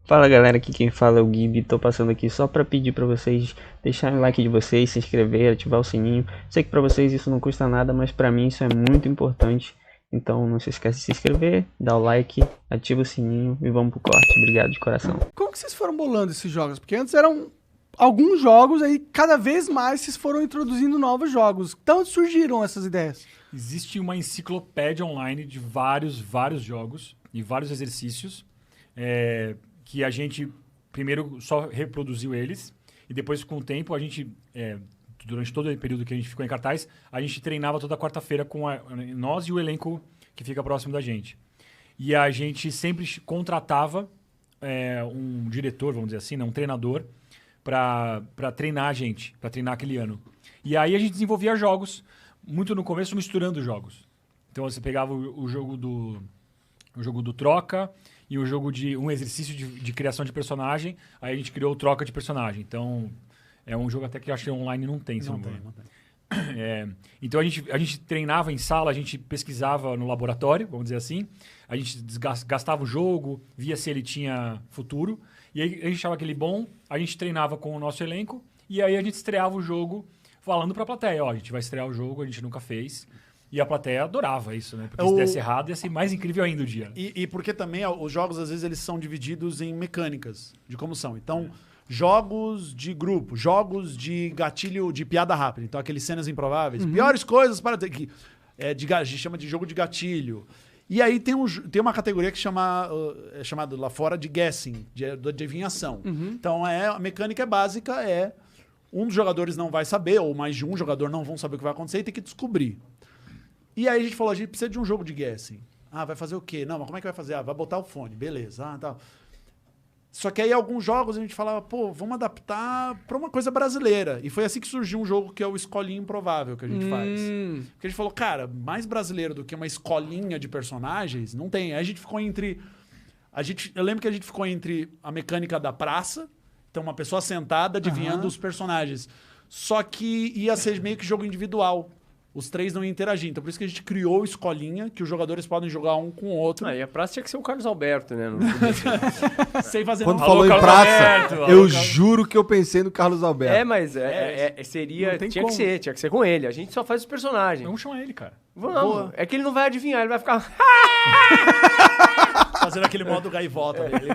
Fala galera, aqui quem fala é o Gibi. Tô passando aqui só pra pedir pra vocês deixarem o like de vocês, se inscrever, ativar o sininho. Sei que pra vocês isso não custa nada, mas pra mim isso é muito importante. Então não se esquece de se inscrever, dá o like, ativa o sininho e vamos pro corte. Obrigado de coração. Como que vocês foram bolando esses jogos? Porque antes eram alguns jogos, aí cada vez mais vocês foram introduzindo novos jogos. Então onde surgiram essas ideias? Existe uma enciclopédia online de vários jogos e vários exercícios que a gente primeiro só reproduziu eles e depois, com o tempo, a gente, durante todo o período que a gente ficou em cartaz, a gente treinava toda quarta-feira com nós e o elenco que fica próximo da gente. E a gente sempre contratava um diretor, vamos dizer assim, né, um treinador, para treinar a gente, para treinar aquele ano. E aí a gente desenvolvia jogos, muito no começo misturando jogos. Então você pegava o jogo do troca e o jogo de um exercício de criação de personagem, aí a gente criou o troca de personagem. Então é um jogo até que eu acho que online não tem, se não me engano. Não tem. Então a gente treinava em sala, a gente pesquisava no laboratório, vamos dizer assim, a gente gastava o jogo, via se ele tinha futuro, e aí a gente achava aquele bom, a gente treinava com o nosso elenco, e aí a gente estreava o jogo falando pra plateia, ó, a gente vai estrear o jogo, a gente nunca fez, e a plateia adorava isso, né? Porque se desse errado ia ser mais incrível ainda o dia. E porque também os jogos, às vezes, eles são divididos em mecânicas de como são. Então, jogos de grupo, jogos de gatilho, de piada rápida. Então, aqueles cenas improváveis. Piores coisas para ter que... a gente chama de jogo de gatilho. E aí tem uma categoria que é chamada lá fora de guessing, de adivinhação. Então, a mecânica básica um dos jogadores não vai saber, ou mais de um jogador não vão saber o que vai acontecer e tem que descobrir. E aí a gente falou, a gente precisa de um jogo de guessing. Ah, vai fazer o quê? Não, mas como é que vai fazer? Ah, vai botar o fone, beleza. Ah, tal. Só que aí alguns jogos a gente falava, pô, vamos adaptar pra uma coisa brasileira. E foi assim que surgiu um jogo que é o Escolinha Improvável que a gente faz. Porque a gente falou, cara, mais brasileiro do que uma escolinha de personagens, não tem. Aí a gente ficou entre... Eu lembro que a gente ficou entre a mecânica da praça, então uma pessoa sentada adivinhando os personagens. Só que ia ser meio que jogo individual. Os três não iam interagir. Então, por isso que a gente criou o Escolinha, que os jogadores podem jogar um com o outro. E a praça tinha que ser o Carlos Alberto, né? Sem fazer Quando nada. falou em Carlos praça, Alberto, alô, eu Carlos- juro que eu pensei no Carlos Alberto. Mas seria... Não tem Tinha como. tinha que ser com ele. A gente só faz os personagens. Vamos chamar ele, cara. Vamos. Boa. É que ele não vai adivinhar, ele vai ficar... Fazendo aquele modo gaivota dele.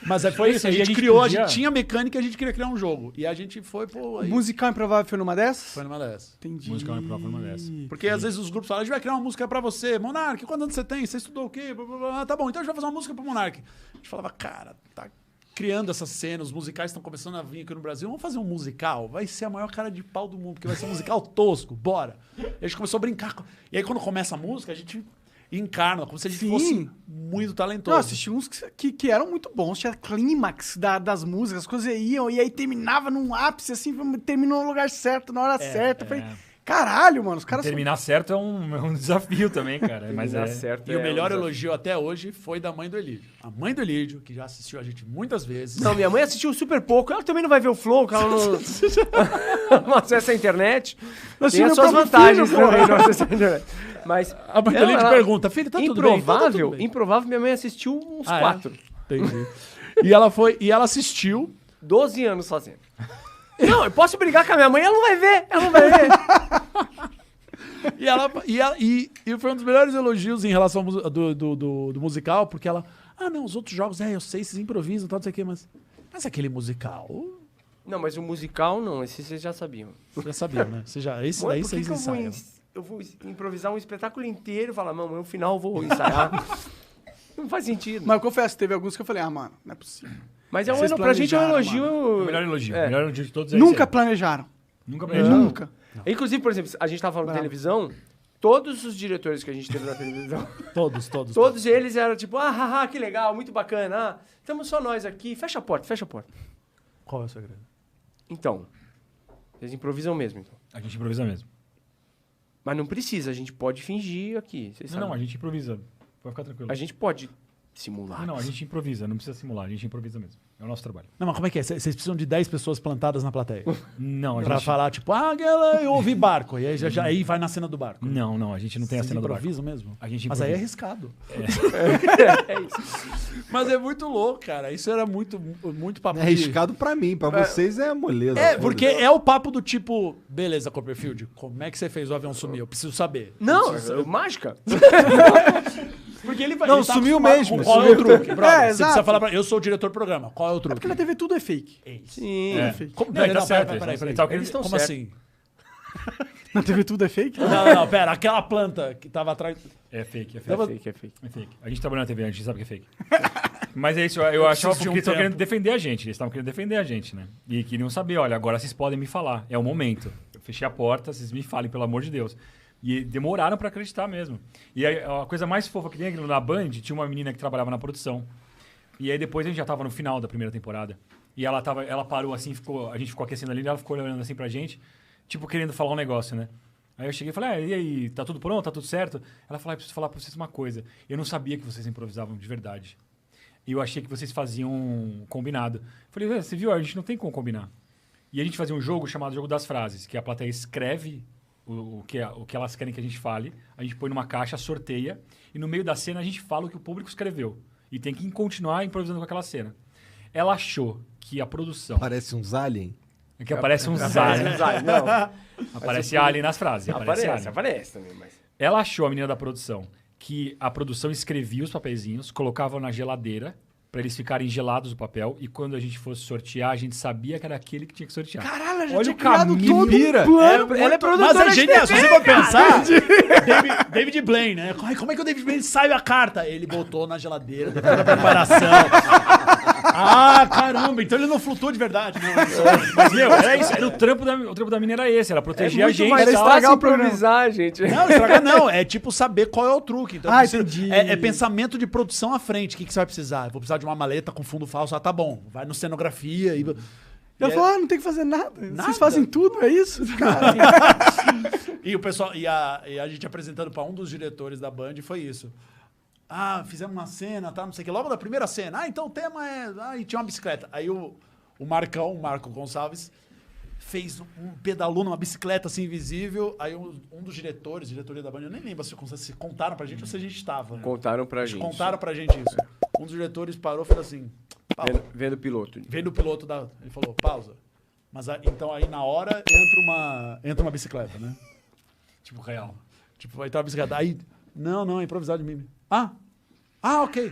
Mas foi isso. A gente criou, a gente tinha mecânica e a gente queria criar um jogo. E a gente foi, pô... O Aí musical improvável foi numa dessas? foi numa dessas. Entendi. Música é uma prova numa dessa. Porque às vezes os grupos falam, a gente vai criar uma música pra você. Monark, quantos anos você tem? Você estudou o quê? Blá, blá, blá. Tá bom, então a gente vai fazer uma música pro Monark. A gente falava, cara, tá criando essa cena, os musicais estão começando a vir aqui no Brasil. Vamos fazer um musical? Vai ser a maior cara de pau do mundo, porque vai ser um musical tosco. Bora. E a gente começou a brincar. E aí quando começa a música, a gente encarna, como se a gente Sim. fosse muito talentoso. Não, assisti uns que eram muito bons. Tinha clímax das músicas, as coisas iam, e aí terminava num ápice, assim, terminou no lugar certo, na hora certa. Eu falei, caralho, mano, os caras Terminar certo é um desafio também, cara. Mas Dá é... certo. E o melhor desafio. elogio até hoje foi da mãe do Elídio. A mãe do Elídio, que já assistiu a gente muitas vezes. Não, minha mãe assistiu super pouco. Ela também não vai ver o Flow, porque ela não acessa a internet. Nós Tem as tínhamos suas próprio vantagens filho, pô. também, não acessa a internet. Mas A mãe do ela- Elídio pergunta, filho, tá tudo bem? Tá tudo bem. Improvável, minha mãe assistiu uns Ah, é? 4. Entendi. E ela assistiu. 12 anos fazendo. Não, eu posso brigar com a minha mãe, ela não vai ver. Ela não vai ver. E foi um dos melhores elogios em relação ao do musical, porque ela. Ah, não, os outros jogos, eu sei, vocês improvisam, tal, não sei o quê, mas aquele musical. Não, mas o musical não, esse vocês já sabiam. Já sabiam, né? Esse Mãe, daí por que vocês que ensaiam. eu vou improvisar um espetáculo inteiro e falar, mamãe, no final eu vou ensaiar. Não faz sentido. Mas eu confesso, teve alguns que eu falei, mano, não é possível. Mas Vocês pra gente é um planejaram, elogio. O melhor elogio. É. O melhor elogio de todos é Nunca esse planejaram. aí. Nunca planejado. Nunca. Inclusive, por exemplo, a gente tava falando de Bravo. televisão, todos os diretores que a gente teve na televisão, Todos. todos eles eram tipo, que legal, muito bacana, estamos só nós aqui, fecha a porta. Qual é o segredo? Então, eles improvisam mesmo, então. A gente improvisa mesmo. Mas não precisa, a gente pode fingir aqui, vocês Não, sabem. a gente improvisa. Pode ficar tranquilo. A gente pode Simular. Não, a gente improvisa, não precisa simular, a gente improvisa mesmo. É o nosso trabalho. Não, mas como é que é? Vocês precisam de 10 pessoas plantadas na plateia? Não, a Pra gente... falar, tipo, eu ouvi barco. E aí, aí vai na cena do barco. Não, a gente não tem a Vocês cena do barco. improvisam mesmo? A gente Mas aí é improvisa. arriscado. É isso. Mas é muito louco, cara. Isso era muito papo É arriscado pra mim, pra vocês é moleza. É, porque é o papo do tipo, beleza, Copperfield, como é que você fez o avião sumir? Eu preciso saber. Não, mágica. Porque ele vai. Não, ele tá sumiu acostumado mesmo, com qual é o sumiu. truque, brother? Você exato. precisa falar pra eu sou o diretor do programa. Qual é o truque? Porque na TV tudo é fake. Sim. É. Como, Não, ele tá não, certo, peraí. ele tá querendo- Eles estão Como certos. assim? Na TV tudo é fake? Não, pera. Aquela planta que tava atrás. É fake, é fake. Tava- É fake. É fake. A gente trabalha na TV, a gente sabe que é fake. Mas é isso, eu achava preciso de porque um eles estavam tempo. querendo defender a gente. Eles estavam querendo defender a gente, né? E queriam saber, olha, agora vocês podem me falar. É o momento. Eu fechei a porta, vocês me falem, pelo amor de Deus. E demoraram pra acreditar mesmo. E aí, a coisa mais fofa que tem aquilo na Band, tinha uma menina que trabalhava na produção. E aí depois a gente já tava no final da primeira temporada. E ela parou assim, a gente ficou aquecendo ali, e ela ficou olhando assim pra gente, tipo, querendo falar um negócio, né? Aí eu cheguei e falei, e aí, tá tudo pronto? Tá tudo certo? Ela falou, eu preciso falar pra vocês uma coisa. Eu não sabia que vocês improvisavam de verdade. E eu achei que vocês faziam um combinado. Falei, você viu? A gente não tem como combinar. E a gente fazia um jogo chamado Jogo das Frases, que a plateia escreve o que elas querem que a gente fale, a gente põe numa caixa, sorteia, e no meio da cena a gente fala o que o público escreveu. E tem que continuar improvisando com aquela cena. Ela achou que a produção... Parece uns alien. Que aparece uns aliens. Não, Aparece alien nas frases. Alien. aparece também, mas... Ela achou, a menina da produção, que a produção escrevia os papeizinhos, colocava na geladeira para eles ficarem gelados o papel, e quando a gente fosse sortear, a gente sabia que era aquele que tinha que sortear. Caralho, ela já Olha tinha o criado caminho, todo mira. um plano. Ela é produtora Mas é de genial, se TV, você for cara. pensar, David Blaine, né? Como é que o David Blaine sabe a carta? Ele botou na geladeira, depois da preparação. Ah, caramba, então ele não flutuou de verdade, né? Mas, meu, era isso. Era o trampo da menina era esse. Era proteger a gente. mais e tal. estragar fácil o programa. improvisar, gente. Não, estragar não. É tipo saber qual é o truque. Então, Ah, você- entendi. É pensamento de produção à frente. O que você vai precisar? Eu vou precisar de uma maleta com fundo falso. Ah, tá bom. Vai no cenografia e... Ela e falou, não tem que fazer nada. Nada. Vocês fazem tudo, é isso? Cara, E o pessoal, e a gente apresentando pra um dos diretores da Band foi isso. Ah, fizemos uma cena, tá, não sei o que. Logo da primeira cena. Ah, então o tema é... Ah, e tinha uma bicicleta. Aí o Marco Gonçalves, fez pedalou numa bicicleta assim, invisível. Aí um dos diretoria da Band, eu nem lembro se contaram pra gente ou se a gente estava. Contaram pra gente. Contaram pra gente isso. Um dos diretores parou e falou assim... pausa. Vendo o piloto. Veio do piloto da... Ele falou, pausa. Mas então aí na hora entra uma bicicleta, né? Tipo, real. Tipo, vai ter uma bicicleta. Aí, não, é improvisado de mim. Ah, ok.